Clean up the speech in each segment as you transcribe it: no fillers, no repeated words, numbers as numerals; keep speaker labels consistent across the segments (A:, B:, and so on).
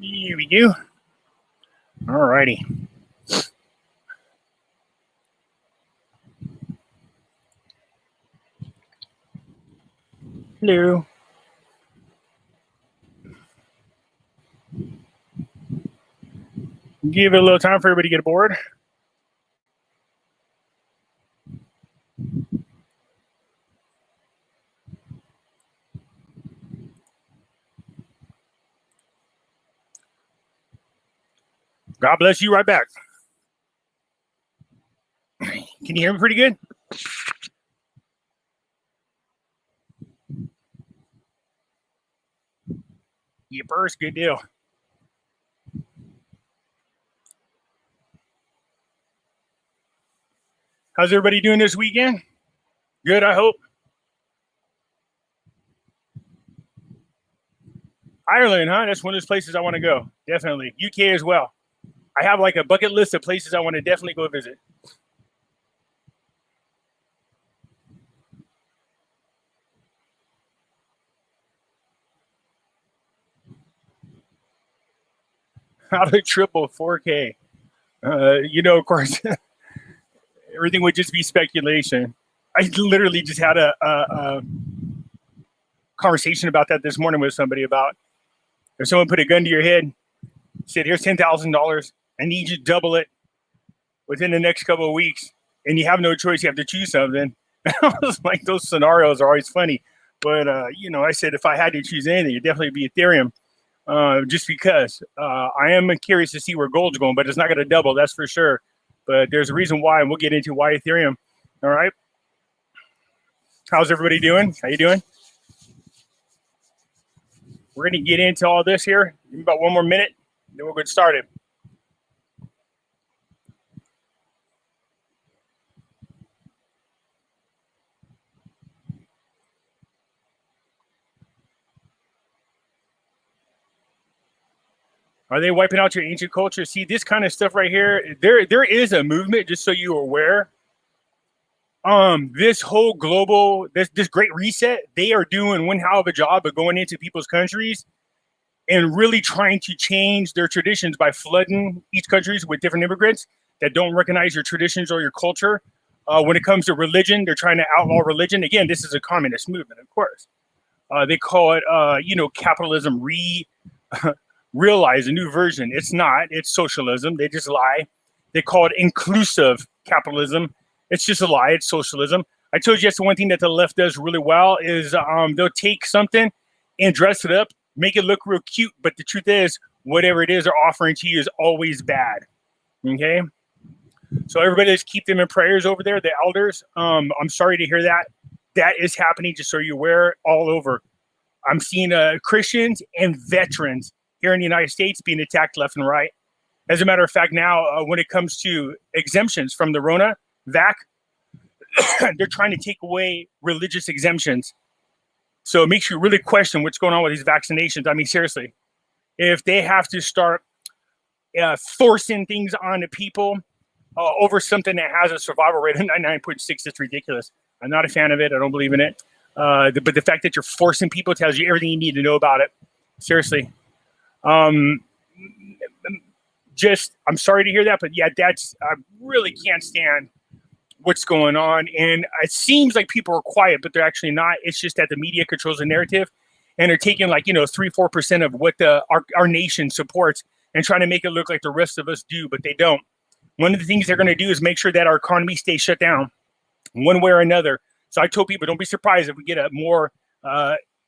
A: Here we go. All righty. Hello. Give it a little time for everybody to get aboard. God bless you right back. Can you hear me pretty good? Yippers, good deal. How's everybody doing this weekend? Good, I hope. Ireland, huh? That's one of those places I want to go. Definitely. UK as well. I have like a bucket list of places I want to definitely go visit. How to triple 4K. Of course, everything would just be speculation. I literally just had a conversation about that this morning with somebody about if someone put a gun to your head, said, here's $10,000, I need you to double it within the next couple of weeks, and you have no choice, you have to choose something. I was like, those scenarios are always funny. But, I said if I had to choose anything, it'd definitely be Ethereum, just because I am curious to see where gold's going, but it's not going to double, that's for sure. But there's a reason why, and we'll get into why Ethereum. All right. How's everybody doing? How you doing? We're going to get into all this here in about one more minute, then we'll get started. Are they wiping out your ancient culture? See, this kind of stuff right here, there is a movement, just so you're aware. This whole global, this great reset, they are doing one hell of a job of going into people's countries and really trying to change their traditions by flooding each countries with different immigrants that don't recognize your traditions or your culture. When it comes to religion, they're trying to outlaw religion. Again, this is a communist movement, of course. They call it, capitalism realize a new version. It's not. It's socialism. They just lie. They call it inclusive capitalism. It's just a lie. It's socialism. I told you that's the one thing that the left does really well is they'll take something and dress it up, make it look real cute. But the truth is, whatever it is they're offering to you is always bad. Okay? So everybody just keep them in prayers over there, the elders. I'm sorry to hear that. That is happening, just so you're aware, all over. I'm seeing Christians and veterans here in the United States being attacked left and right. As a matter of fact, now when it comes to exemptions from the Rona vac, they're trying to take away religious exemptions. So it makes you really question what's going on with these vaccinations. I mean, seriously, if they have to start forcing things on the people over something that has a survival rate of 99.6, it's ridiculous. I'm not a fan of it. I don't believe in it. But the fact that you're forcing people tells you everything you need to know about it. Seriously. I'm sorry to hear that, but yeah, I really can't stand what's going on. And it seems like people are quiet, but they're actually not. It's just that the media controls the narrative and they're taking 3-4% of what our nation supports and trying to make it look like the rest of us do, but they don't. One of the things they're going to do is make sure that our economy stays shut down one way or another. So I told people, don't be surprised if we get a more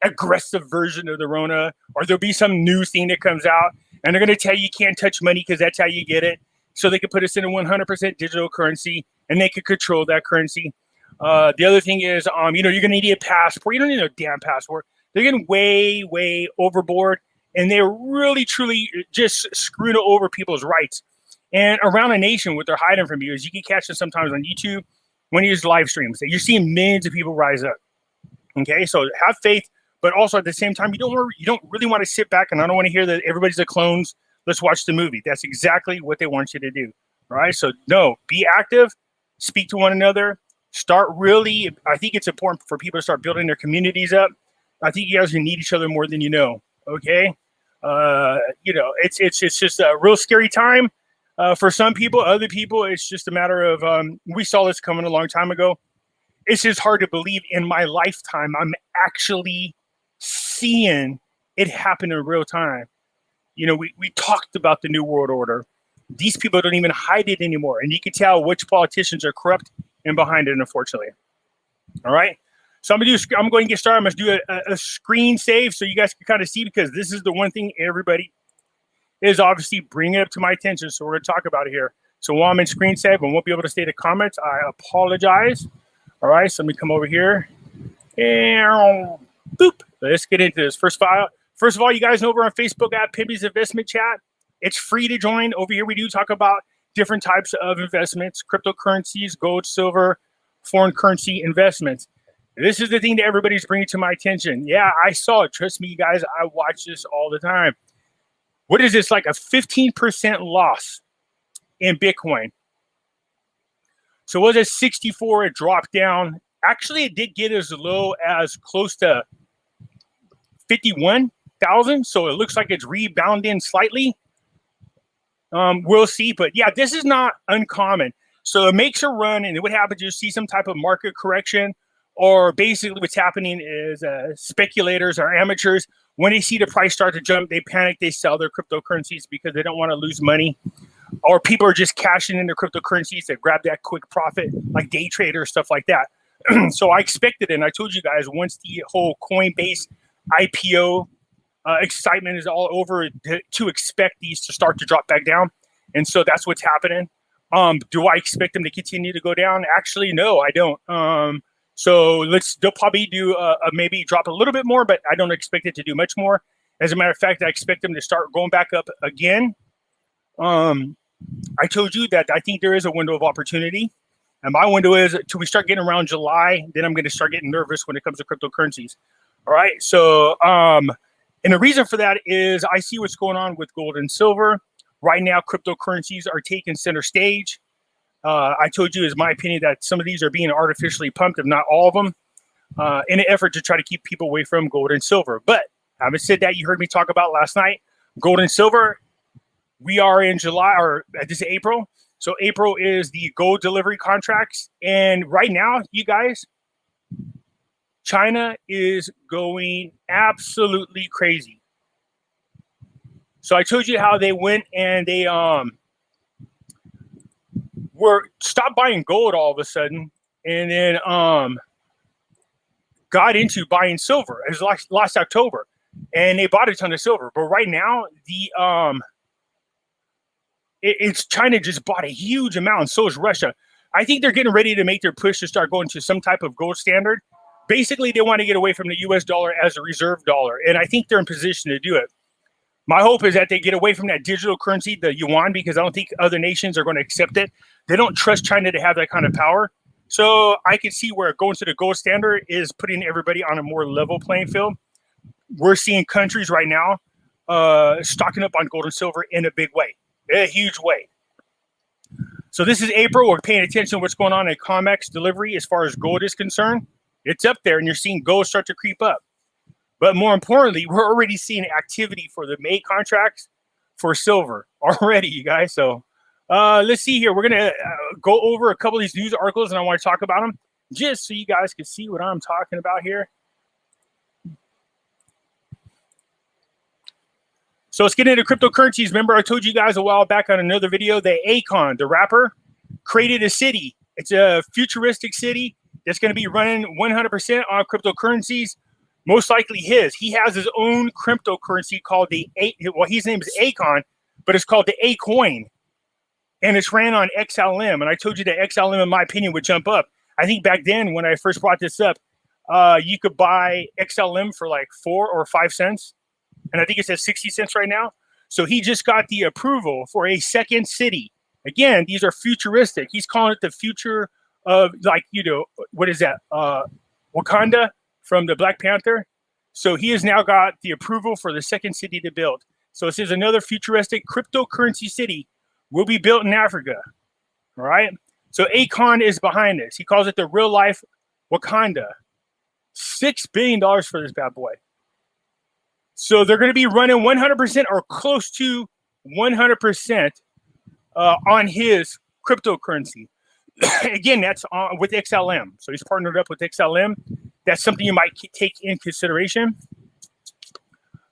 A: aggressive version of the Rona, or there'll be some new thing that comes out and they're going to tell you can't touch money because that's how you get it. So they could put us in a 100% digital currency and they could control that currency. The other thing is, you're going to need a passport. You don't need a damn passport. They're getting way, way overboard, and they're really, truly just screwing over people's rights. And around the nation, what they're hiding from you is you can catch them sometimes on YouTube when you use live streams. You're seeing millions of people rise up. Okay, so have faith. But also at the same time, you don't really want to sit back and I don't want to hear that everybody's the clones. Let's watch the movie. That's exactly what they want you to do. All right. So no, be active, speak to one another, start really. I think it's important for people to start building their communities up. I think you guys need each other more than you know. Okay. It's just a real scary time for some people. Other people, it's just a matter of we saw this coming a long time ago. It's just hard to believe in my lifetime I'm actually seeing it happen in real time. We talked about the New World Order. These people don't even hide it anymore, and you can tell which politicians are corrupt and behind it, unfortunately. All right. So I'm going to get started. I'm going to do a screen save so you guys can kind of see, because this is the one thing everybody is obviously bringing up to my attention. So we're going to talk about it here. So while I'm in screen save and won't be able to stay the comments, I apologize. All right. So let me come over here and boop. Let's get into this first file. First of all, you guys know we're on Facebook at Pimpy's Investment Chat. It's free to join. Over here, we do talk about different types of investments, cryptocurrencies, gold, silver, foreign currency investments. This is the thing that everybody's bringing to my attention. Yeah, I saw it. Trust me, guys, I watch this all the time. What is this, like a 15% loss in Bitcoin? So it was at 64, it dropped down. Actually, it did get as low as close to 51,000. So it looks like it's rebounding slightly. We'll see. But yeah, this is not uncommon. So it makes a run, and what happens, you see some type of market correction. Or basically what's happening is speculators or amateurs, when they see the price start to jump, they panic, they sell their cryptocurrencies because they don't want to lose money. Or people are just cashing in their cryptocurrencies to grab that quick profit, like day traders, stuff like that. So I expected it, and I told you guys, once the whole Coinbase IPO excitement is all over, to expect these to start to drop back down. And so that's what's happening. Do I expect them to continue to go down? Actually, no, I don't. So they'll probably do maybe drop a little bit more, but I don't expect it to do much more. As a matter of fact, I expect them to start going back up again. I told you that I think there is a window of opportunity, and my window is till we start getting around July. Then I'm going to start getting nervous when it comes to cryptocurrencies. All right. So, and the reason for that is I see what's going on with gold and silver right now. Cryptocurrencies are taking center stage. I told you, it's my opinion, that some of these are being artificially pumped, if not all of them, in an effort to try to keep people away from gold and silver. But having said that, you heard me talk about last night, gold and silver. We are in July, or this is April. So April is the gold delivery contracts. And right now, you guys, China is going absolutely crazy. So I told you how they went and they were stopped buying gold all of a sudden, and then got into buying silver. It was last October, and they bought a ton of silver. But right now, it's China just bought a huge amount, and so is Russia. I think they're getting ready to make their push to start going to some type of gold standard. Basically, they want to get away from the U.S. dollar as a reserve dollar, and I think they're in position to do it. My hope is that they get away from that digital currency, the yuan, because I don't think other nations are going to accept it. They don't trust China to have that kind of power. So I can see where going to the gold standard is putting everybody on a more level playing field. We're seeing countries right now stocking up on gold and silver in a big way, a huge way. So this is April. We're paying attention to what's going on at COMEX delivery as far as gold is concerned. It's up there, and you're seeing gold start to creep up. But more importantly, we're already seeing activity for the May contracts for silver already, you guys. So let's see here. We're going to go over a couple of these news articles, and I want to talk about them just so you guys can see what I'm talking about here. So let's get into cryptocurrencies. Remember, I told you guys a while back on another video that Akon, the rapper, created a city. It's a futuristic city that's going to be running 100% on cryptocurrencies. Most likely his. He has his own cryptocurrency called his name is Akon, but it's called the A-Coin. And it's ran on XLM. And I told you that XLM, in my opinion, would jump up. I think back then when I first brought this up, you could buy XLM for like 4 or 5 cents. And I think it's at 60 cents right now. So he just got the approval for a second city. Again, these are futuristic. He's calling it the future of, like, what is that? Wakanda from the Black Panther. So he has now got the approval for the second city to build. So this is another futuristic cryptocurrency city will be built in Africa. All right. So Akon is behind this. He calls it the real life Wakanda. $6 billion for this bad boy. So they're going to be running 100% or close to 100% on his cryptocurrency. Again, that's with XLM. So he's partnered up with XLM. That's something you might take in consideration.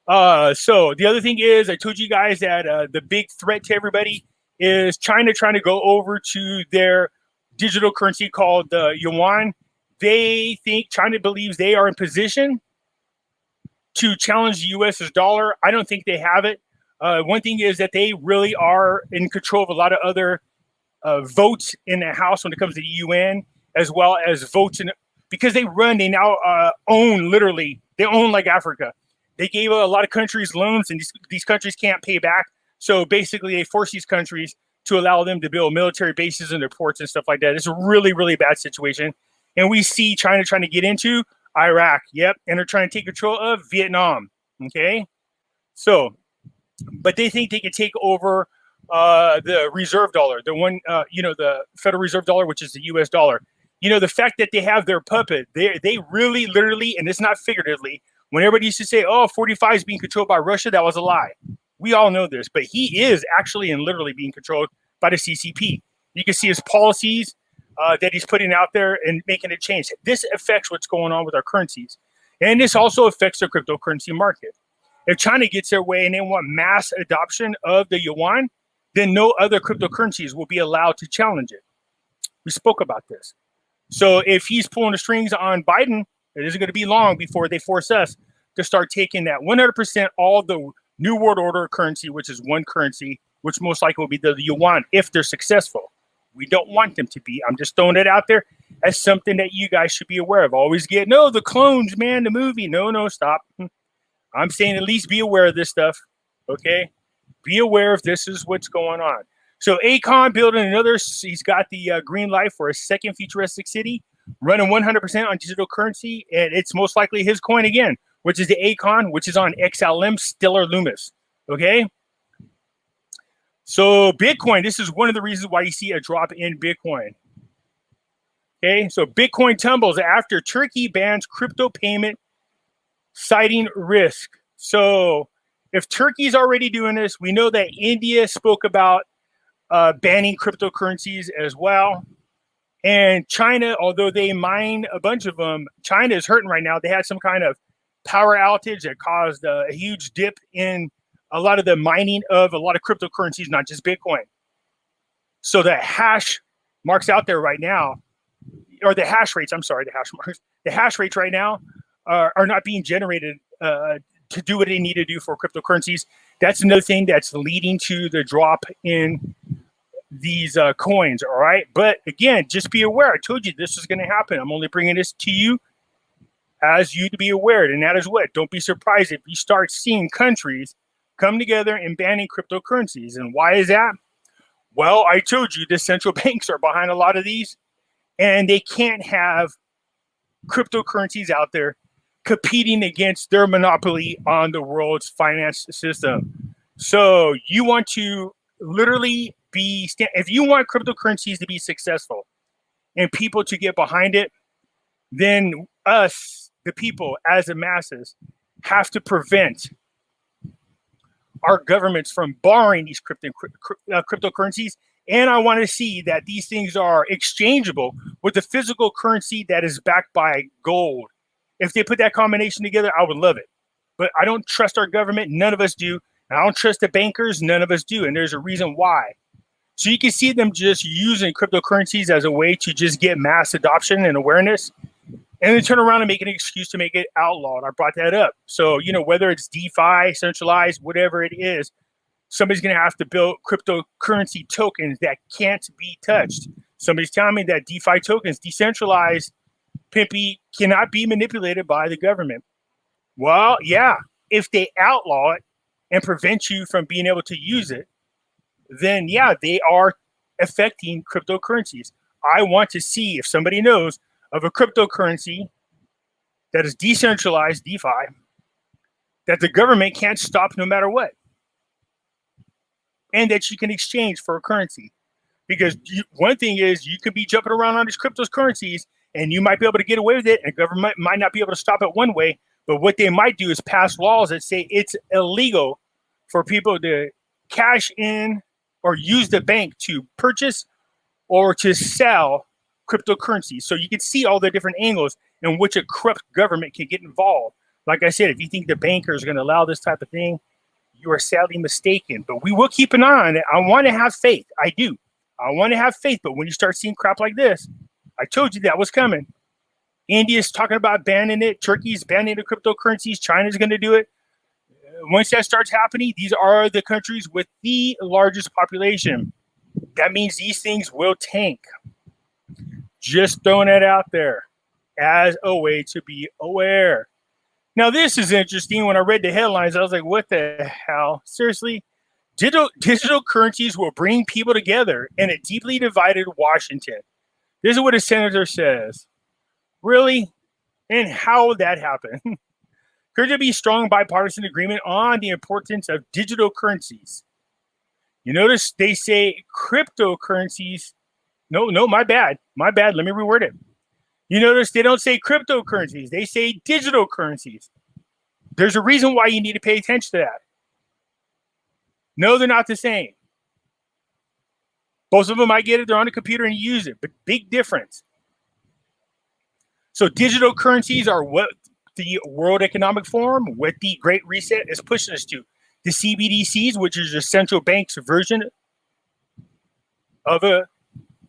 A: So the other thing is, I told you guys that the big threat to everybody is China trying to go over to their digital currency called the yuan. They think China believes they are in position to challenge the U.S.'s dollar. I don't think they have it. One thing is that they really are in control of a lot of other votes in the House when it comes to the UN, as well as votes in, because they now own, literally, they own like Africa. They gave a lot of countries loans, and these countries can't pay back. So basically, they force these countries to allow them to build military bases in their ports and stuff like that. It's a really, really bad situation. And we see China trying to get into Iraq. Yep. And they're trying to take control of Vietnam. Okay. So, but they think they can take over the reserve dollar, the one, the Federal Reserve dollar, which is the US dollar. The fact that they have their puppet, they really, literally, and it's not figuratively, when everybody used to say, oh, 45 is being controlled by Russia, that was a lie. We all know this, but he is actually and literally being controlled by the CCP. You can see his policies that he's putting out there and making a change. This affects what's going on with our currencies. And this also affects the cryptocurrency market. If China gets their way and they want mass adoption of the yuan, then no other cryptocurrencies will be allowed to challenge it. We spoke about this. So if he's pulling the strings on Biden, it isn't going to be long before they force us to start taking that 100% all the New World Order currency, which is one currency, which most likely will be the yuan if they're successful. We don't want them to be. I'm just throwing it out there as something that you guys should be aware of. Always get, no, the clones, man, the movie. No, stop. I'm saying at least be aware of this stuff, okay? Be aware if this is what's going on. So Akon building another, he's got the green light for a second futuristic city, running 100% on digital currency, and it's most likely his coin again, which is the Akon, which is on XLM, Stellar Loomis, okay? So Bitcoin, this is one of the reasons why you see a drop in Bitcoin. Okay, so Bitcoin tumbles after Turkey bans crypto payment, citing risk. So if Turkey's already doing this, we know that India spoke about banning cryptocurrencies as well. And China, although they mine a bunch of them, China is hurting right now. They had some kind of power outage that caused a huge dip in a lot of the mining of a lot of cryptocurrencies, not just Bitcoin. So the hash marks out there right now, or the hash rates, the hash rates right now are not being generated to do what they need to do for cryptocurrencies. That's another thing that's leading to the drop in these coins, all right? But again, just be aware. I told you this is going to happen. I'm only bringing this to you as you to be aware, and that is what. Don't be surprised if you start seeing countries come together and banning cryptocurrencies. And why is that? Well, I told you the central banks are behind a lot of these, and they can't have cryptocurrencies out there competing against their monopoly on the world's finance system. So you want to literally if you want cryptocurrencies to be successful and people to get behind it, then us, the people, as the masses, have to prevent our governments from borrowing these cryptocurrencies. And I want to see that these things are exchangeable with the physical currency that is backed by gold. If they put that combination together, I would love it. But I don't trust our government. None of us do. And I don't trust the bankers. None of us do. And there's a reason why. So you can see them just using cryptocurrencies as a way to just get mass adoption and awareness, and then turn around and make an excuse to make it outlawed. I brought that up. So, whether it's DeFi, centralized, whatever it is, somebody's going to have to build cryptocurrency tokens that can't be touched. Somebody's telling me that DeFi tokens, decentralized, pimpy, cannot be manipulated by the government. Well, yeah, if they outlaw it and prevent you from being able to use it, then yeah, they are affecting cryptocurrencies. I want to see if somebody knows of a cryptocurrency that is decentralized, DeFi, that the government can't stop no matter what, and that you can exchange for a currency. Because one thing is, you could be jumping around on these cryptocurrencies and you might be able to get away with it, and government might not be able to stop it one way, But what they might do is pass laws that say it's illegal for people to cash in or use the bank to purchase or to sell cryptocurrency. So you can see all the different angles in which a corrupt government can get involved. Like I said, if you think the bankers are going to allow this type of thing, you are sadly mistaken. But we will keep an eye on it. I want to have faith. I do. I want to have faith. But when you start seeing crap like this, I told you that was coming. India's talking about banning it. Turkey's banning the cryptocurrencies. China's going to do it. Once that starts happening, these are the countries with the largest population. That means these things will tank. Just throwing it out there as a way to be aware. Now, this is interesting. When I read the headlines, I was like, what the hell? Seriously? Digital currencies will bring people together in a deeply divided Washington. This is what a senator says. Really? And how would that happen? Could there be strong bipartisan agreement on the importance of digital currencies? You notice they say cryptocurrencies. No, my bad. My bad. Let me reword it. You notice they don't say cryptocurrencies. They say digital currencies. There's a reason why you need to pay attention to that. No, they're not the same. Both of them, I get it. They're on a computer and you use it, but big difference. So digital currencies are what the World Economic Forum, what the Great Reset is pushing us to. The CBDCs, which is a central bank's version of a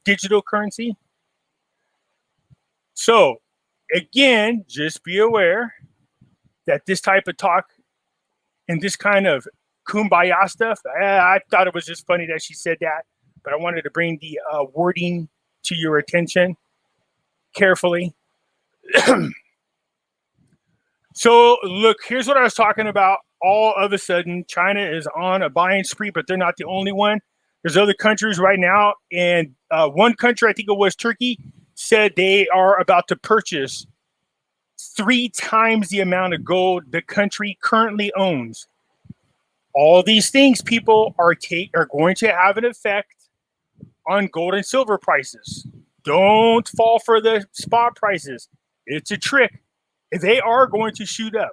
A: digital currency. So, again, just be aware that this type of talk and this kind of kumbaya stuff, I thought it was just funny that she said that, but I wanted to bring the wording to your attention carefully. So, look, here's what I was talking about. All of a sudden, China is on a buying spree, but they're not the only one. There's other countries right now, and one country, I think it was Turkey, said they are about to purchase 3 times the amount of gold the country currently owns. All these things, people, are going to have an effect on gold and silver prices. Don't fall for the spot prices. It's a trick. They are going to shoot up.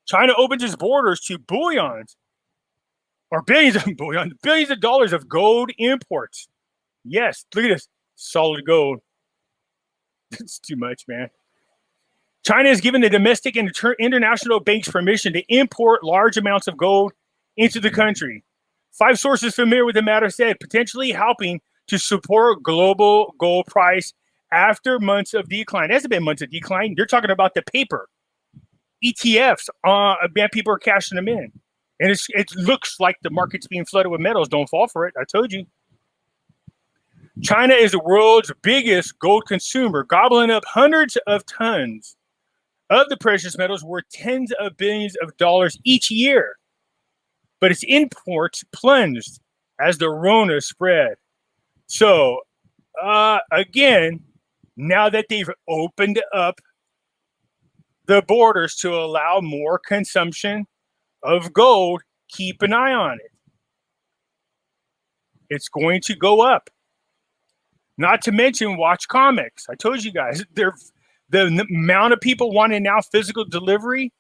A: China opens its borders to billions of dollars of gold imports. Yes, look at this. Solid gold. It's too much, man. China has given the domestic and international banks permission to import large amounts of gold into the country. 5 sources familiar with the matter said, potentially helping to support global gold price after months of decline. It hasn't been months of decline. You're talking about the paper. ETFs, people are cashing them in. And it looks like the market's being flooded with metals. Don't fall for it. I told you. China is the world's biggest gold consumer, gobbling up hundreds of tons of the precious metals worth tens of billions of dollars each year. But its imports plunged as the Rona spread. So, again, now that they've opened up the borders to allow more consumption of gold, keep an eye on it. It's going to go up. Not to mention watch comics. I told you guys, the amount of people wanting now physical delivery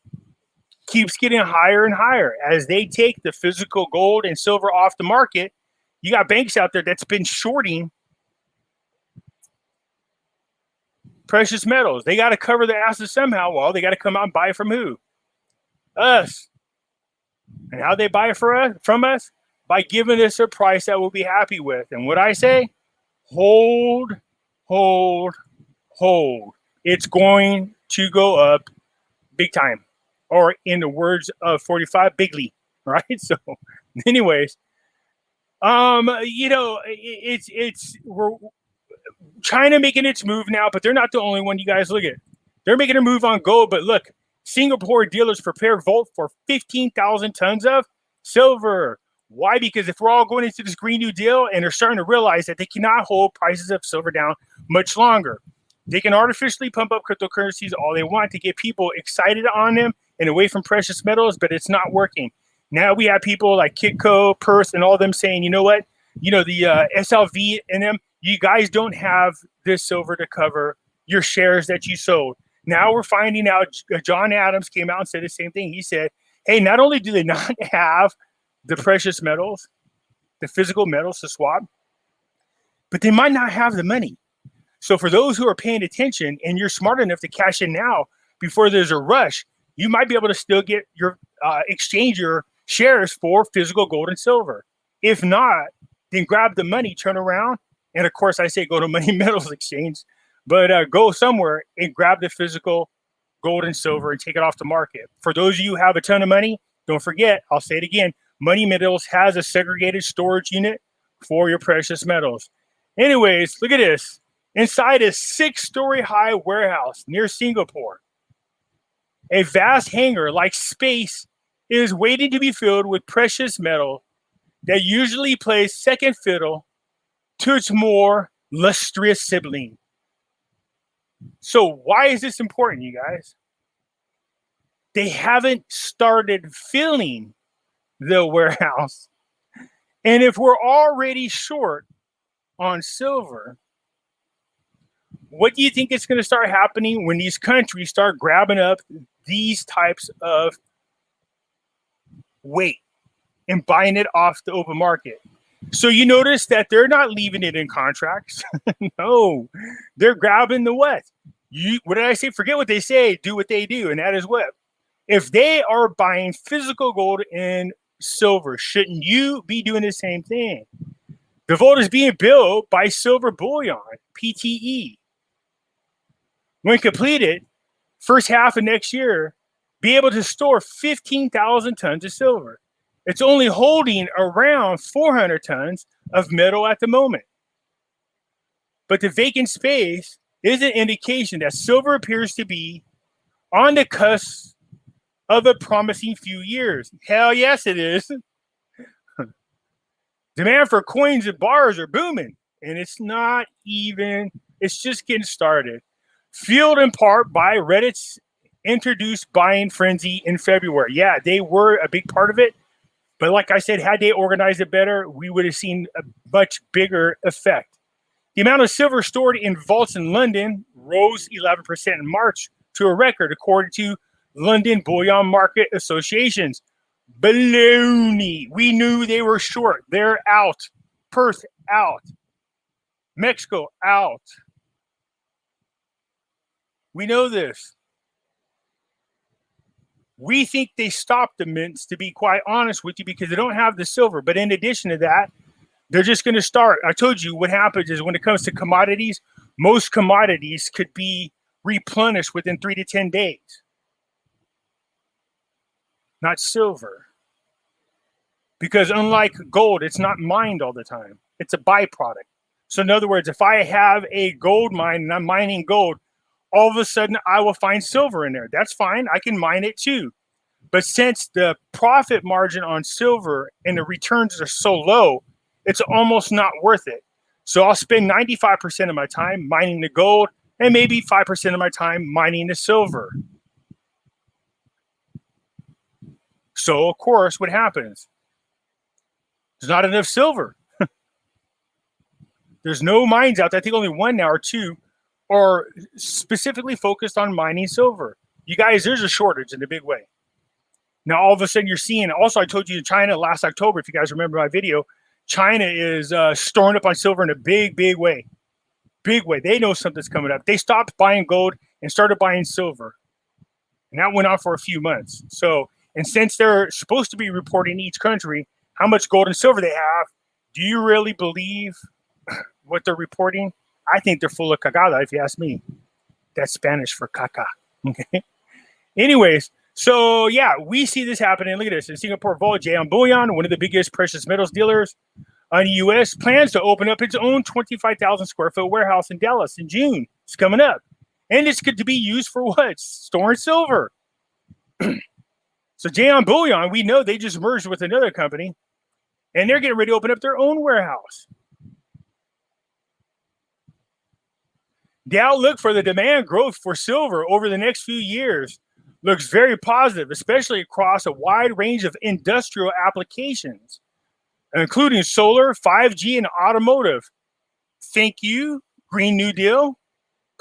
A: keeps getting higher and higher. As they take the physical gold and silver off the market, you got banks out there that's been shorting precious metals. They got to cover their asses somehow. Well, they got to come out and buy from who? Us. And how they buy from us? By giving us a price that we'll be happy with. And what I say? Hold. It's going to go up big time. Or in the words of 45, bigly. Right? So, anyways, we're China making its move now, but they're not the only one. You guys look at. They're making a move on gold, but look, Singapore dealers prepare vote for 15,000 tons of silver. Why? Because if we're all going into this Green New Deal and they're starting to realize that they cannot hold prices of silver down much longer. They can artificially pump up cryptocurrencies all they want to get people excited on them and away from precious metals, but it's not working. Now we have people like Kitco, Purse, and all them saying, you know what? The SLV and them, you guys don't have this silver to cover your shares that you sold. Now we're finding out John Adams came out and said the same thing. He said, hey, not only do they not have the precious metals, the physical metals to swap, but they might not have the money. So for those who are paying attention and you're smart enough to cash in now before there's a rush, you might be able to still get your exchange your shares for physical gold and silver. If not, then grab the money, turn around, and of course I say go to Money Metals Exchange, but go somewhere and grab the physical gold and silver and take it off the market. For those of you who have a ton of money, don't forget, I'll say it again, Money Metals has a segregated storage unit for your precious metals. Anyways, look at this. Inside a 6-story high warehouse near Singapore, a vast hangar like space is waiting to be filled with precious metal that usually plays second fiddle to its more lustrous sibling. So why is this important, you guys? They haven't started filling the warehouse. And if we're already short on silver, what do you think is going to start happening when these countries start grabbing up these types of weight and buying it off the open market? So you notice that they're not leaving it in contracts. No, they're grabbing the what? What did I say? Forget what they say, do what they do. And that is what? If they are buying physical gold and silver, shouldn't you be doing the same thing? The vault is being built by Silver Bullion, PTE. When completed, first half of next year, be able to store 15,000 tons of silver. It's only holding around 400 tons of metal at the moment. But the vacant space is an indication that silver appears to be on the cusp of a promising few years. Hell yes, it is. Demand for coins and bars are booming, and it's just getting started. Fueled in part by Reddit's introduced buying frenzy in February. Yeah, they were a big part of it. But like I said, had they organized it better, we would have seen a much bigger effect. The amount of silver stored in vaults in London rose 11% in March to a record, according to London Bullion Market Associations. Baloney. We knew they were short. They're out. Perth out. Mexico out. We know this. We think they stopped the mints, to be quite honest with you, because they don't have the silver. But in addition to that, they're just going to start. I told you what happens is when it comes to commodities, most commodities could be replenished within 3 to 10 days. Not silver. Because unlike gold, it's not mined all the time. It's a byproduct. So in other words, if I have a gold mine and I'm mining gold, all of a sudden I will find silver in there. That's fine. I can mine it too. But since the profit margin on silver and the returns are so low, it's almost not worth it. So I'll spend 95% of my time mining the gold and maybe 5% of my time mining the silver. So of course, what happens? There's not enough silver. There's no mines out there. I think only one now or two are specifically focused on mining silver. You guys, there's a shortage in a big way. Now, all of a sudden you're seeing, also I told you in China last October, if you guys remember my video, China is storing up on silver in a big, big way. Big way. They know something's coming up. They stopped buying gold and started buying silver. And that went on for a few months. So, and since they're supposed to be reporting each country how much gold and silver they have, do you really believe what they're reporting? I think they're full of cagada, if you ask me. That's Spanish for caca. Okay. Anyways, so yeah, we see this happening. Look at this. In Singapore Vault, Jian Bullion, one of the biggest precious metals dealers in the U.S., plans to open up its own 25,000 square foot warehouse in Dallas in June. It's coming up. And it's good to be used for what? Storing silver. So Jian Bullion, we know they just merged with another company, and they're getting ready to open up their own warehouse. The outlook for the demand growth for silver over the next few years looks very positive, especially across a wide range of industrial applications, including solar, 5G, and automotive. Thank you, Green New Deal.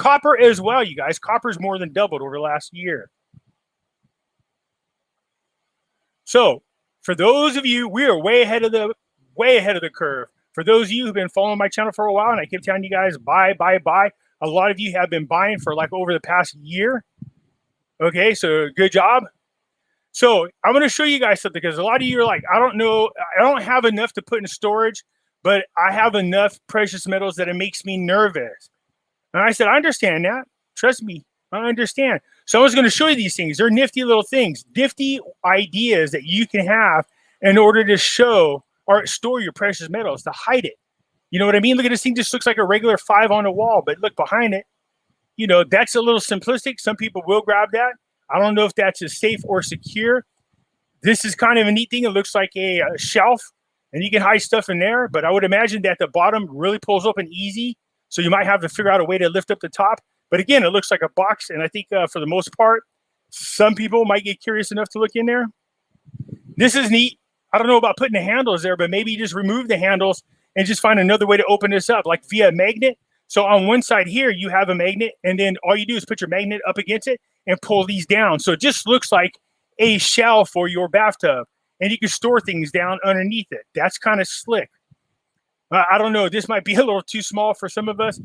A: Copper as well, you guys. Copper's more than doubled over the last year. So for those of you, we are way ahead of the curve. For those of you who've been following my channel for a while, and I keep telling you guys, buy. A lot of you have been buying for like over the past year. Okay, so good job. So I'm going to show you guys something, because a lot of you are like, I don't know, I don't have enough to put in storage, but I have enough precious metals that it makes me nervous. And I said, I understand that. Trust me, I understand. So I was going to show you these things. They're nifty little things, nifty ideas that you can have in order to show or store your precious metals, to hide it. You know what I mean? Look at this thing, just looks like a regular 5 on a wall, but look behind it. You know, that's a little simplistic. Some people will grab that. I don't know if that's as safe or secure. This is kind of a neat thing. It looks like a shelf, and you can hide stuff in there, but I would imagine that the bottom really pulls open easy. So you might have to figure out a way to lift up the top. But again, it looks like a box, and I think for the most part, some people might get curious enough to look in there. This is neat. I don't know about putting the handles there, but maybe you just remove the handles and just find another way to open this up, like via a magnet. So on one side here, you have a magnet, and then all you do is put your magnet up against it and pull these down. So it just looks like a shell for your bathtub, and you can store things down underneath it. That's kind of slick. I don't know. This might be a little too small for some of us.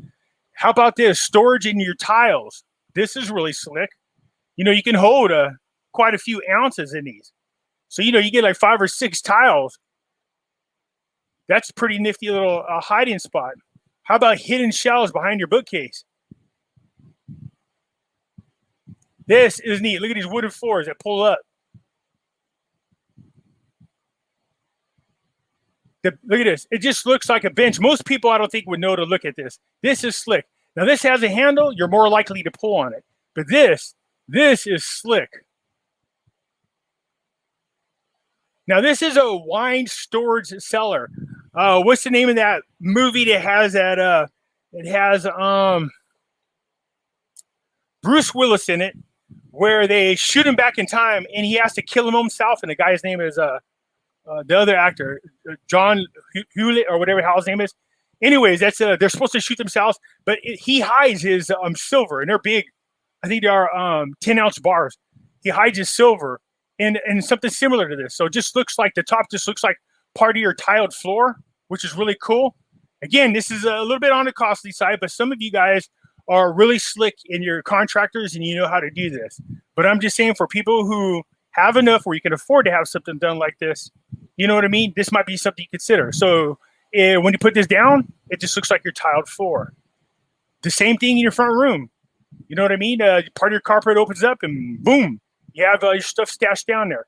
A: How about this? Storage in your tiles. This is really slick. You know, you can hold quite a few ounces in these. So, you know, you get like 5 or 6 tiles. That's a pretty nifty little hiding spot. How about hidden shelves behind your bookcase? This is neat. Look at these wooden floors that pull up. Look at this. It just looks like a bench. Most people, I don't think, would know to look at this. This is slick. Now, this has a handle. You're more likely to pull on it. But this is slick. Now, this is a wine storage cellar. What's the name of that movie that has that? It has Bruce Willis in it, where they shoot him back in time, and he has to kill him himself. And the guy's name is the other actor, John Hewlett, or whatever his name is. Anyways, that's they're supposed to shoot themselves, but he hides his silver, and they're big. I think they are 10-ounce bars. He hides his silver in something similar to this. So it just looks like the top just looks like part of your tiled floor, which is really cool. Again, this is a little bit on the costly side, but some of you guys are really slick in your contractors, and you know how to do this. But I'm just saying, for people who have enough where you can afford to have something done like this, you know what I mean? This might be something you consider. So when you put this down, it just looks like your tiled floor. The same thing in your front room. You know what I mean? Part of your carpet opens up, and boom, you have your stuff stashed down there.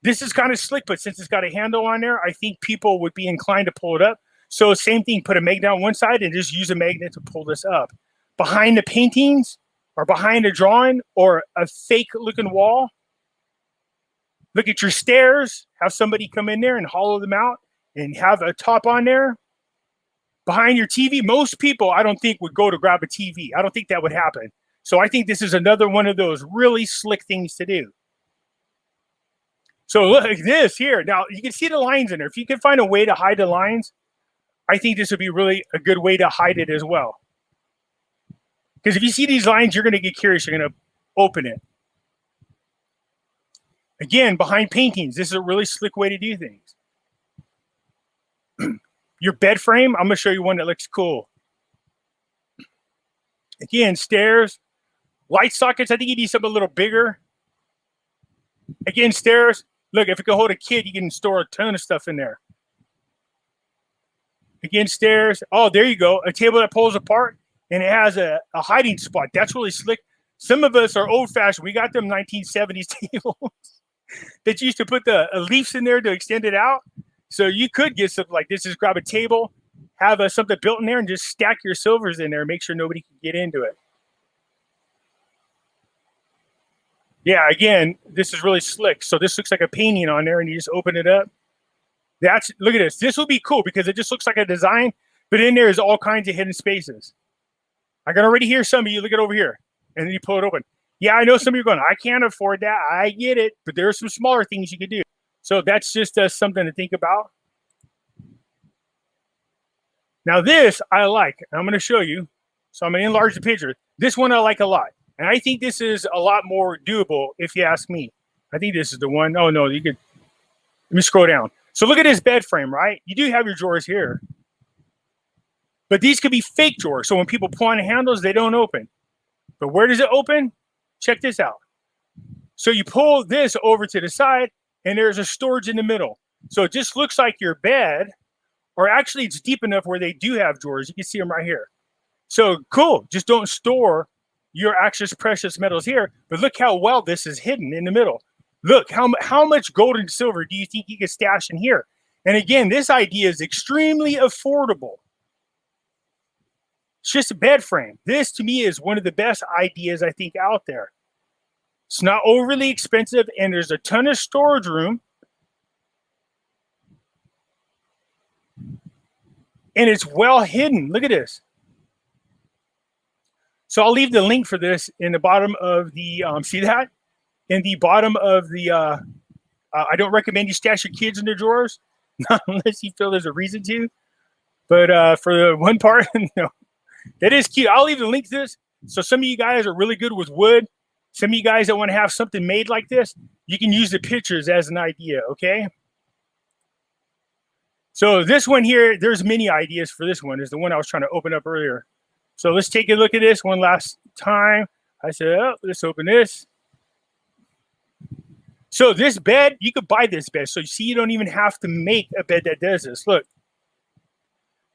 A: This is kind of slick, but since it's got a handle on there, I think people would be inclined to pull it up. So same thing, put a magnet on one side and just use a magnet to pull this up. Behind the paintings, or behind a drawing, or a fake looking wall, look at your stairs, have somebody come in there and hollow them out and have a top on there. Behind your TV, most people, I don't think, would go to grab a TV. I don't think that would happen. So I think this is another one of those really slick things to do. So look at this here. Now, you can see the lines in there. If you can find a way to hide the lines, I think this would be really a good way to hide it as well. Because if you see these lines, you're going to get curious. You're going to open it. Again, behind paintings, this is a really slick way to do things. Your bed frame, I'm going to show you one that looks cool. Again, stairs, light sockets. I think you need something a little bigger. Again, stairs. Look, if it can hold a kid, you can store a ton of stuff in there. Again, stairs. Oh, there you go. A table that pulls apart, and it has a hiding spot. That's really slick. Some of us are old-fashioned. We got them 1970s tables that used to put the leaves in there to extend it out. So you could get something like this. Just grab a table, have something built in there, and just stack your silvers in there and make sure nobody can get into it. Yeah, again, this is really slick. So this looks like a painting on there, and you just open it up. Look at this. This will be cool because it just looks like a design, but in there is all kinds of hidden spaces. I can already hear some of you. Look at over here, and then you pull it open. Yeah, I know some of you are going, I can't afford that. I get it, but there are some smaller things you could do. So that's just something to think about. Now this I like. I'm going to show you. So I'm going to enlarge the picture. This one I like a lot. And I think this is a lot more doable if you ask me. I think this is the one. Oh, no, you could. Let me scroll down. So look at this bed frame, right? You do have your drawers here. But these could be fake drawers. So when people pull on the handles, they don't open. But where does it open? Check this out. So you pull this over to the side, and there's a storage in the middle. So it just looks like your bed, or actually it's deep enough where they do have drawers. You can see them right here. So cool. Just don't store your precious metals here. But look how well this is hidden in the middle. Look, how much gold and silver do you think you could stash in here? And again, this idea is extremely affordable. It's just a bed frame. This, to me, is one of the best ideas I think out there. It's not overly expensive, and there's a ton of storage room. And it's well hidden. Look at this. So I'll leave the link for this in the bottom of the, see that? In the bottom of the, I don't recommend you stash your kids in their drawers, not unless you feel there's a reason to. But for the one part, no. That is cute. I'll leave the link to this. So some of you guys are really good with wood. Some of you guys that want to have something made like this, you can use the pictures as an idea, okay? So this one here, there's many ideas for this one. Is the one I was trying to open up earlier. So let's take a look at this one last time. I said, oh, let's open this. So this bed, you could buy this bed. So you see, you don't even have to make a bed that does this. Look.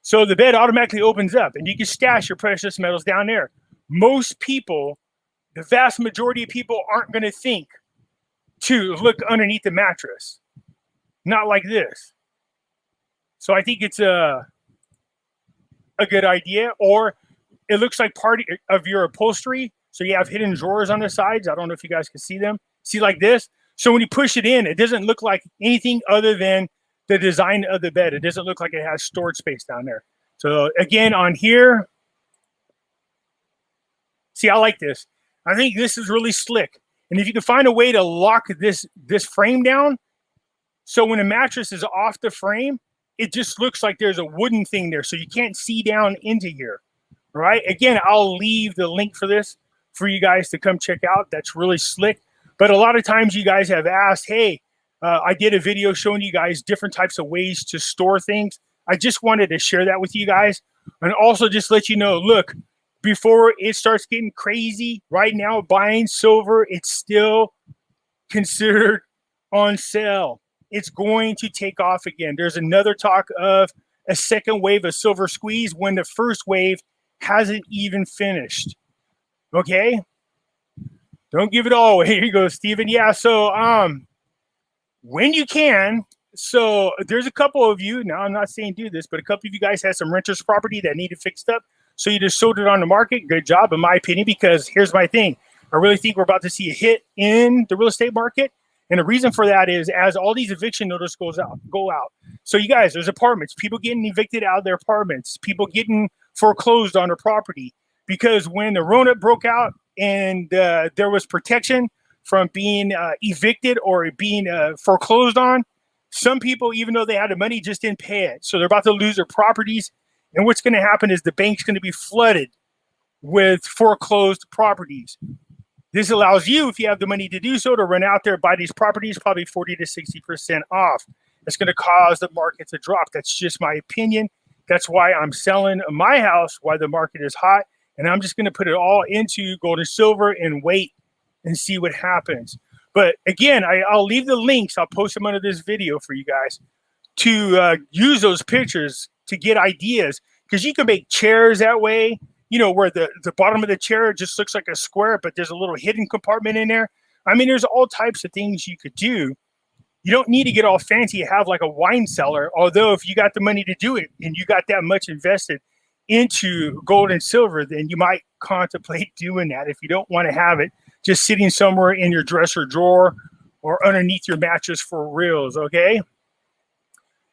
A: So the bed automatically opens up, and you can stash your precious metals down there. Most people, the vast majority of people, aren't going to think to look underneath the mattress. Not like this. So I think it's a good idea. Or it looks like part of your upholstery. So you have hidden drawers on the sides. I don't know if you guys can see them. See, like this. So when you push it in, it doesn't look like anything other than the design of the bed. It doesn't look like it has storage space down there. So again, on here, see, I like this. I think this is really slick. And if you can find a way to lock this frame down, so when a mattress is off the frame, it just looks like there's a wooden thing there, so you can't see down into here. All right. Again, I'll leave the link for this for you guys to come check out. That's really slick. But a lot of times you guys have asked, hey, I did a video showing you guys different types of ways to store things. I just wanted to share that with you guys. And also just let you know, look, before it starts getting crazy, right now, buying silver, it's still considered on sale. It's going to take off again. There's another talk of a second wave of silver squeeze when the first wave hasn't even finished. Okay? Don't give it all away. Here you go, Steven. Yeah, so when you can, so there's a couple of you, now I'm not saying do this, but a couple of you guys had some renter's property that needed fixed up. So you just sold it on the market. Good job, in my opinion, because here's my thing. I really think we're about to see a hit in the real estate market. And the reason for that is as all these eviction notices go out. So you guys, there's apartments, people getting evicted out of their apartments, people getting foreclosed on their property. Because when the Rona broke out and there was protection from being evicted or being foreclosed on, some people, even though they had the money, just didn't pay it. So they're about to lose their properties. And what's going to happen is the bank's going to be flooded with foreclosed properties. This allows you, if you have the money to do so, to run out there, buy these properties, probably 40 to 60% off. It's going to cause the market to drop. That's just my opinion. That's why I'm selling my house, why the market is hot. And I'm just going to put it all into gold and silver and wait and see what happens. But again, I'll leave the links. I'll post them under this video for you guys to use those pictures to get ideas. Because you can make chairs that way, you know, where the bottom of the chair just looks like a square, but there's a little hidden compartment in there. I mean, there's all types of things you could do. You don't need to get all fancy, have like a wine cellar. Although if you got the money to do it and you got that much invested into gold and silver, then you might contemplate doing that if you don't want to have it just sitting somewhere in your dresser drawer or underneath your mattress for reals, okay?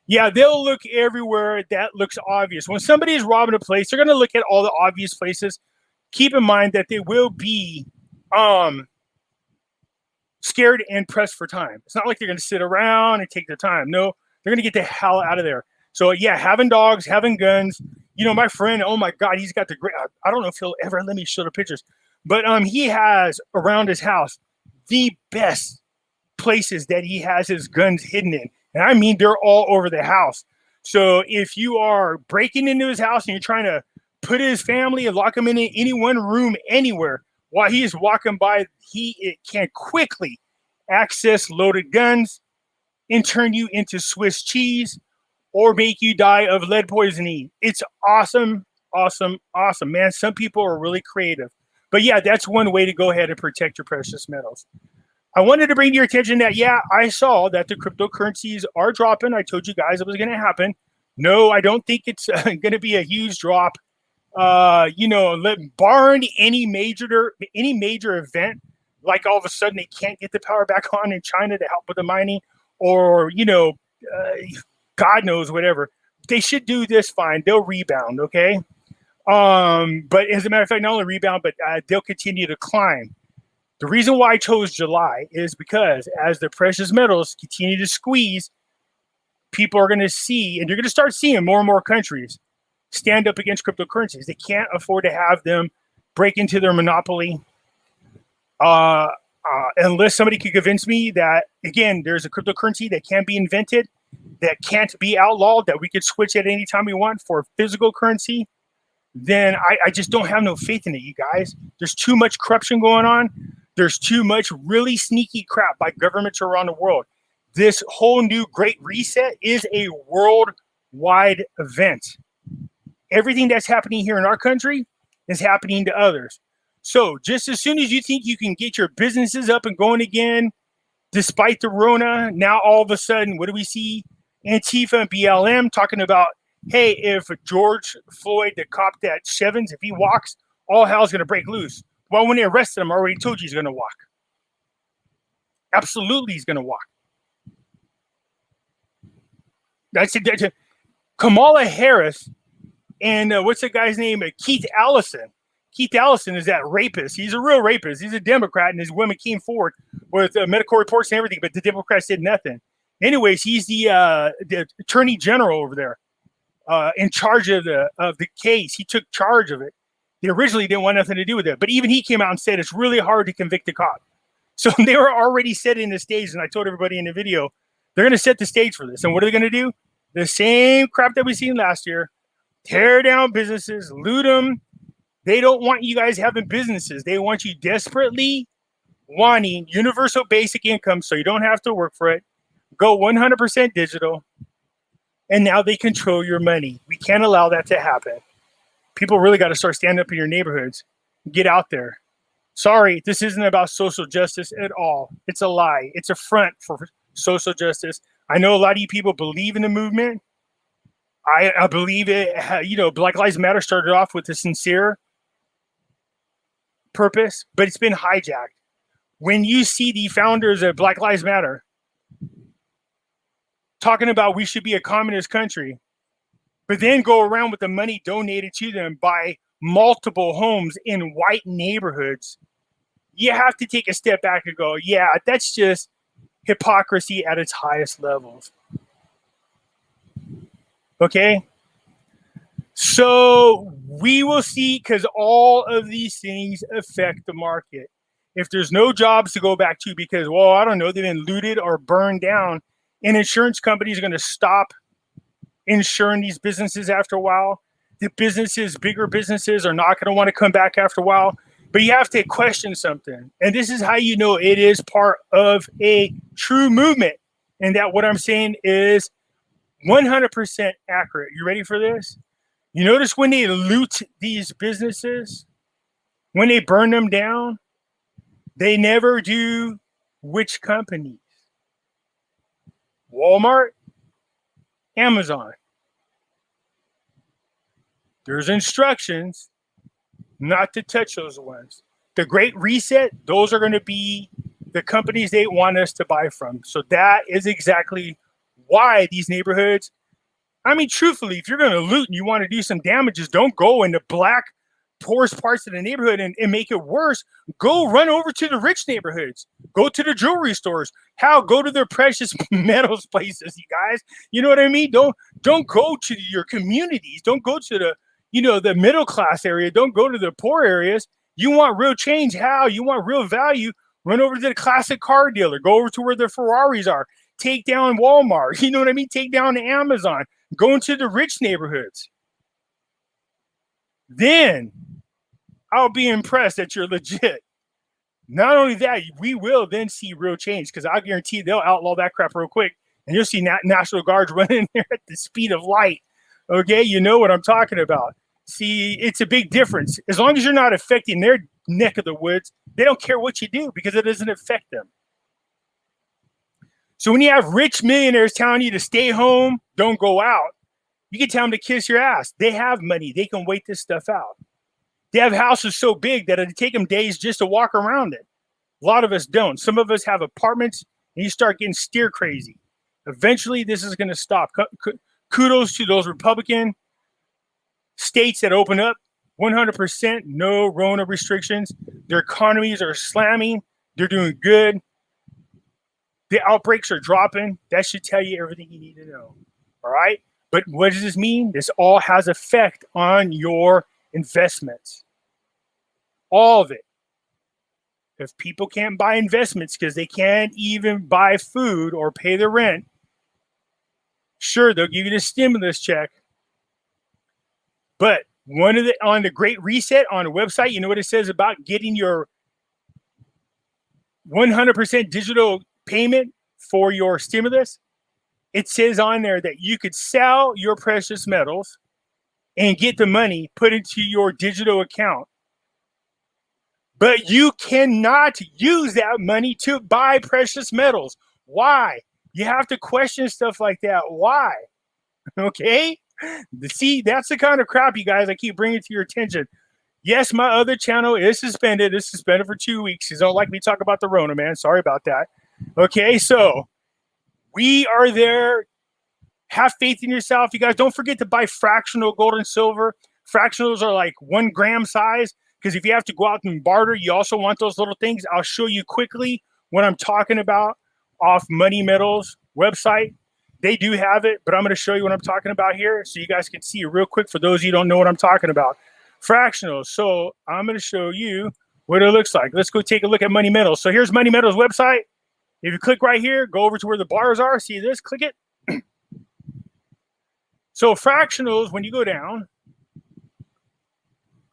A: Yeah, they'll look everywhere that looks obvious. When somebody is robbing a place, they're going to look at all the obvious places. Keep in mind that they will be scared and pressed for time. It's not like they're going to sit around and take their time. No, they're going to get the hell out of there. So, yeah, having dogs, having guns, My friend, oh my God, he's got the great, I don't know if he'll ever let me show the pictures, but he has around his house the best places that he has his guns hidden in. And I mean, they're all over the house. So if you are breaking into his house and you're trying to put his family and lock him in any one room anywhere while he is walking by, it can quickly access loaded guns and turn you into Swiss cheese or make you die of lead poisoning. It's awesome, awesome, awesome, man. Some people are really creative. But yeah, that's one way to go ahead and protect your precious metals. I wanted to bring to your attention that, yeah, I saw that the cryptocurrencies are dropping. I told you guys it was going to happen. No, I don't think it's going to be a huge drop. Barring any major event, like all of a sudden they can't get the power back on in China to help with the mining, or God knows whatever. They should do this fine. They'll rebound, okay? But as a matter of fact, not only rebound, but they'll continue to climb. The reason why I chose July is because as the precious metals continue to squeeze, people are going to see, and you're going to start seeing more and more countries stand up against cryptocurrencies. They can't afford to have them break into their monopoly. Unless somebody could convince me that, again, there's a cryptocurrency that can be invented, that can't be outlawed, that we could switch at any time we want for physical currency, then I just don't have no faith in it, you guys. There's too much corruption going on. There's too much really sneaky crap by governments around the world. This whole new Great Reset is a worldwide event. Everything that's happening here in our country is happening to others. So just as soon as you think you can get your businesses up and going again, despite the Rona, now all of a sudden, what do we see? Antifa and BLM talking about, hey, if George Floyd, the cop that Chevins, if he walks, all hell's going to break loose. Well, when they arrested him, I already told you he's going to walk. Absolutely, he's going to walk. That's it. Kamala Harris and what's the guy's name? Keith Ellison. Keith Ellison is that rapist. He's a real rapist. He's a Democrat, and his women came forward with medical reports and everything, but the Democrats did nothing. Anyways, he's the attorney general over there, in charge of the case. He took charge of it. They originally didn't want nothing to do with it, but even he came out and said it's really hard to convict a cop. So they were already setting the stage, and I told everybody in the video, they're going to set the stage for this. And what are they going to do? The same crap that we seen last year. Tear down businesses, loot them. They don't want you guys having businesses. They want you desperately wanting universal basic income so you don't have to work for it. Go 100% digital. And now they control your money. We can't allow that to happen. People really got to start standing up in your neighborhoods. Get out there. Sorry, this isn't about social justice at all. It's a lie. It's a front for social justice. I know a lot of you people believe in the movement. I believe it. Black Lives Matter started off with a sincere purpose, but it's been hijacked. When you see the founders of Black Lives Matter talking about we should be a communist country, but then go around with the money donated to them by multiple homes in white neighborhoods, you have to take a step back and go, yeah, that's just hypocrisy at its highest levels. Okay? So we will see, because all of these things affect the market. If there's no jobs to go back to because, well, I don't know, they've been looted or burned down, and insurance companies are going to stop insuring these businesses after a while. The businesses, bigger businesses, are not going to want to come back after a while. But you have to question something. And this is how you know it is part of a true movement. And that what I'm saying is 100% accurate. You ready for this? You notice when they loot these businesses, when they burn them down, they never do which companies? Walmart, Amazon. There's instructions not to touch those ones. The Great Reset, those are going to be the companies they want us to buy from. So that is exactly why these neighborhoods, I mean, truthfully, if you're going to loot and you want to do some damages, don't go in the black, poorest parts of the neighborhood and make it worse. Go run over to the rich neighborhoods. Go to the jewelry stores. Go to their precious metals places, you guys. You know what I mean? Don't go to your communities. Don't go to the middle class area. Don't go to the poor areas. You want real change. How? You want real value. Run over to the classic car dealer. Go over to where the Ferraris are. Take down Walmart. You know what I mean? Take down Amazon. Go into the rich neighborhoods. Then I'll be impressed that you're legit. Not only that, we will then see real change, because I guarantee they'll outlaw that crap real quick, and you'll see National Guards running there at the speed of light. Okay, you know what I'm talking about. See, it's a big difference. As long as you're not affecting their neck of the woods, they don't care what you do because it doesn't affect them. So when you have rich millionaires telling you to stay home, don't go out, you can tell them to kiss your ass. They have money. They can wait this stuff out. They have houses so big that it'll take them days just to walk around it. A lot of us don't. Some of us have apartments, and you start getting steer crazy. Eventually, this is going to stop. Kudos to those Republican states that open up. 100% no Rona restrictions. Their economies are slamming. They're doing good. The outbreaks are dropping. That should tell you everything you need to know. All right? But what does this mean? This all has effect on your investments. All of it. If people can't buy investments because they can't even buy food or pay the rent, sure, they'll give you the stimulus check. But on the Great Reset on the website, you know what it says about getting your 100% digital payment for your stimulus? It says on there that you could sell your precious metals and get the money put into your digital account. But you cannot use that money to buy precious metals. Why? You have to question stuff like that. Why? Okay? See, that's the kind of crap, you guys, I keep bringing to your attention. Yes, my other channel is suspended. It's suspended for 2 weeks. You don't like me to talk about the Rona, man. Sorry about that. Okay, so we are there. Have faith in yourself. You guys, don't forget to buy fractional gold and silver. Fractionals are like 1 gram size, because if you have to go out and barter, you also want those little things. I'll show you quickly what I'm talking about off Money Metals website. They do have it, but I'm going to show you what I'm talking about here so you guys can see it real quick for those of you who don't know what I'm talking about. Fractionals. So I'm going to show you what it looks like. Let's go take a look at Money Metals. So here's Money Metals website. If you click right here, go over to where the bars are. See this? Click it. So fractionals, when you go down,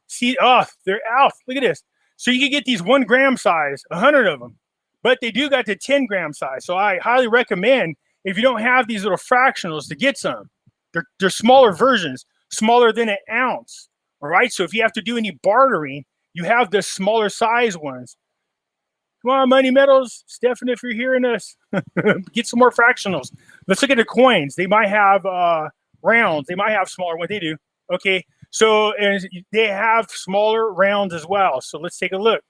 A: see, they're out. Look at this. So you can get these 1 gram size, 100 of them, but they do got the 10 gram size. So I highly recommend, if you don't have these little fractionals, to get some. They're smaller versions, smaller than an ounce. All right. So if you have to do any bartering, you have the smaller size ones. Come on, Money Metals. Stefan, if you're hearing us, get some more fractionals. Let's look at the coins. They might have rounds. They might have smaller ones. They do. Okay. So and they have smaller rounds as well. So let's take a look.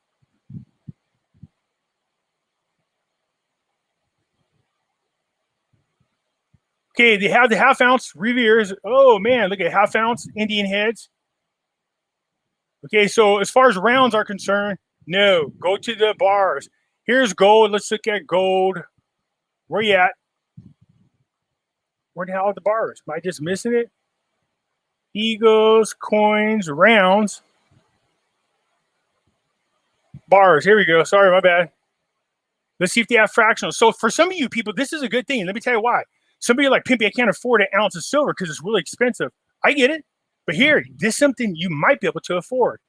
A: Okay, they have the half ounce Reveres. Oh man, look at half ounce Indian heads. Okay, so as far as rounds are concerned, no, go to the bars. Here's gold. Let's look at gold. Where you at? Where the hell are the bars? Am I just missing it? Egos, coins, rounds, bars. Here we go. Sorry, my bad. Let's see if they have fractionals. So for some of you people, this is a good thing. Let me tell you why. Some of you are like, Pimpy, I can't afford an ounce of silver because it's really expensive. I get it. But here, this is something you might be able to afford.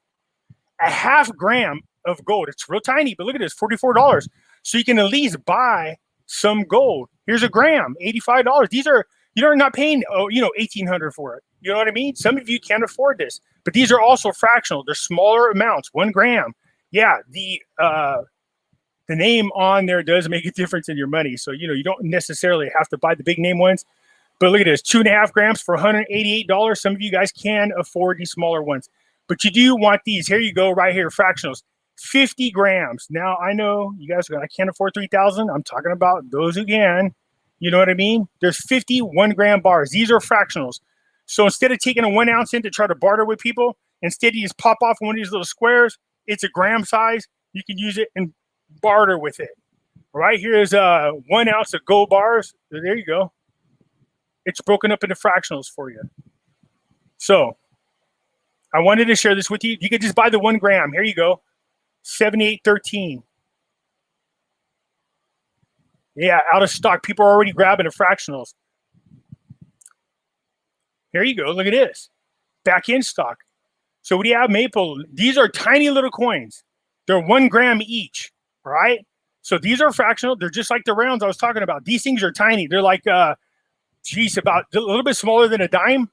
A: A half gram of gold. It's real tiny, but look at this, $44. So you can at least buy some gold. Here's a gram, $85. These are, you're not paying, $1,800 for it. You know what I mean? Some of you can't afford this, but these are also fractional. They're smaller amounts, 1 gram. Yeah, the name on there does make a difference in your money. So, you don't necessarily have to buy the big name ones. But look at this, 2.5 grams for $188. Some of you guys can afford these smaller ones. But you do want these. Here you go, right here, fractionals. 50 grams. Now, I know you guys are going, I can't afford 3,000. I'm talking about those who can. You know what I mean? There's 50 1 gram bars. These are fractionals. So instead of taking a 1 ounce in to try to barter with people, instead you just pop off one of these little squares. It's a gram size. You can use it and barter with it. Right here's 1 ounce of gold bars. There you go. It's broken up into fractionals for you. So I wanted to share this with you. You could just buy the 1 gram. Here you go. 78.13. Yeah, out of stock. People are already grabbing the fractionals. Here you go. Look at this. Back in stock. So what do you have, Maple? These are tiny little coins. They're 1 gram each, right? So these are fractional. They're just like the rounds I was talking about. These things are tiny. They're like, about a little bit smaller than a dime.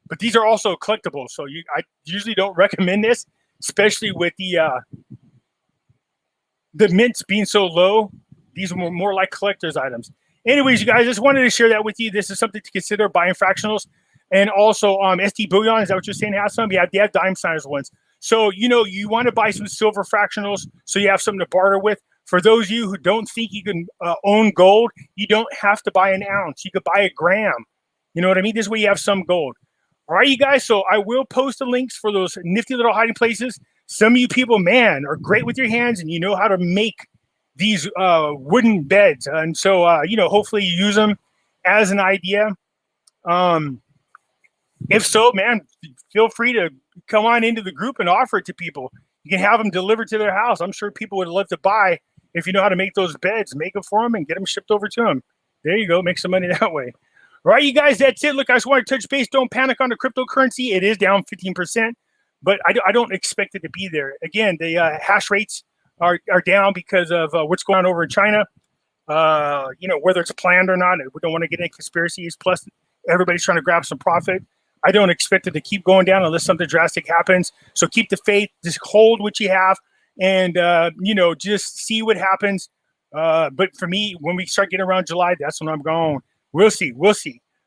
A: But these are also collectible. So I usually don't recommend this, especially with the mints being so low. These are more like collector's items. Anyways, you guys, just wanted to share that with you. This is something to consider, buying fractionals. And also SD Bullion, is that what you're saying has some? Yeah, they have dime size ones. So, you want to buy some silver fractionals so you have something to barter with. For those of you who don't think you can own gold, you don't have to buy an ounce. You could buy a gram. You know what I mean? This way you have some gold. All right, you guys, so I will post the links for those nifty little hiding places. Some of you people, man, are great with your hands, and you know how to make these wooden beds. And so, hopefully you use them as an idea. If so, man, feel free to come on into the group and offer it to people. You can have them delivered to their house. I'm sure people would love to buy. If you know how to make those beds, make them for them and get them shipped over to them. There you go. Make some money that way. All right, you guys, that's it. Look, I just want to touch base. Don't panic on the cryptocurrency. It is down 15%, but I don't expect it to be there. Again, the hash rates are down because of what's going on over in China. Whether it's planned or not, we don't want to get into conspiracies. Plus, everybody's trying to grab some profit. I don't expect it to keep going down unless something drastic happens. So keep the faith. Just hold what you have and, just see what happens. But for me, when we start getting around July, that's when I'm going. We'll see.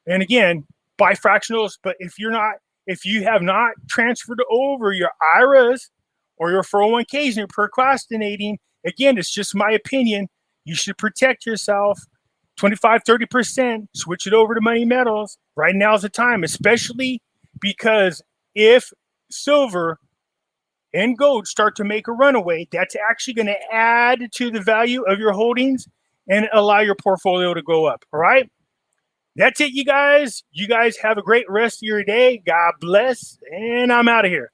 A: And again, buy fractionals. But if you have not transferred over your IRAs or your 401ks and you're procrastinating, again, it's just my opinion. You should protect yourself. 25, 30%, switch it over to money metals. Right now is the time, especially because if silver and gold start to make a runaway, that's actually going to add to the value of your holdings and allow your portfolio to go up. All right. That's it, you guys. You guys have a great rest of your day. God bless. And I'm out of here.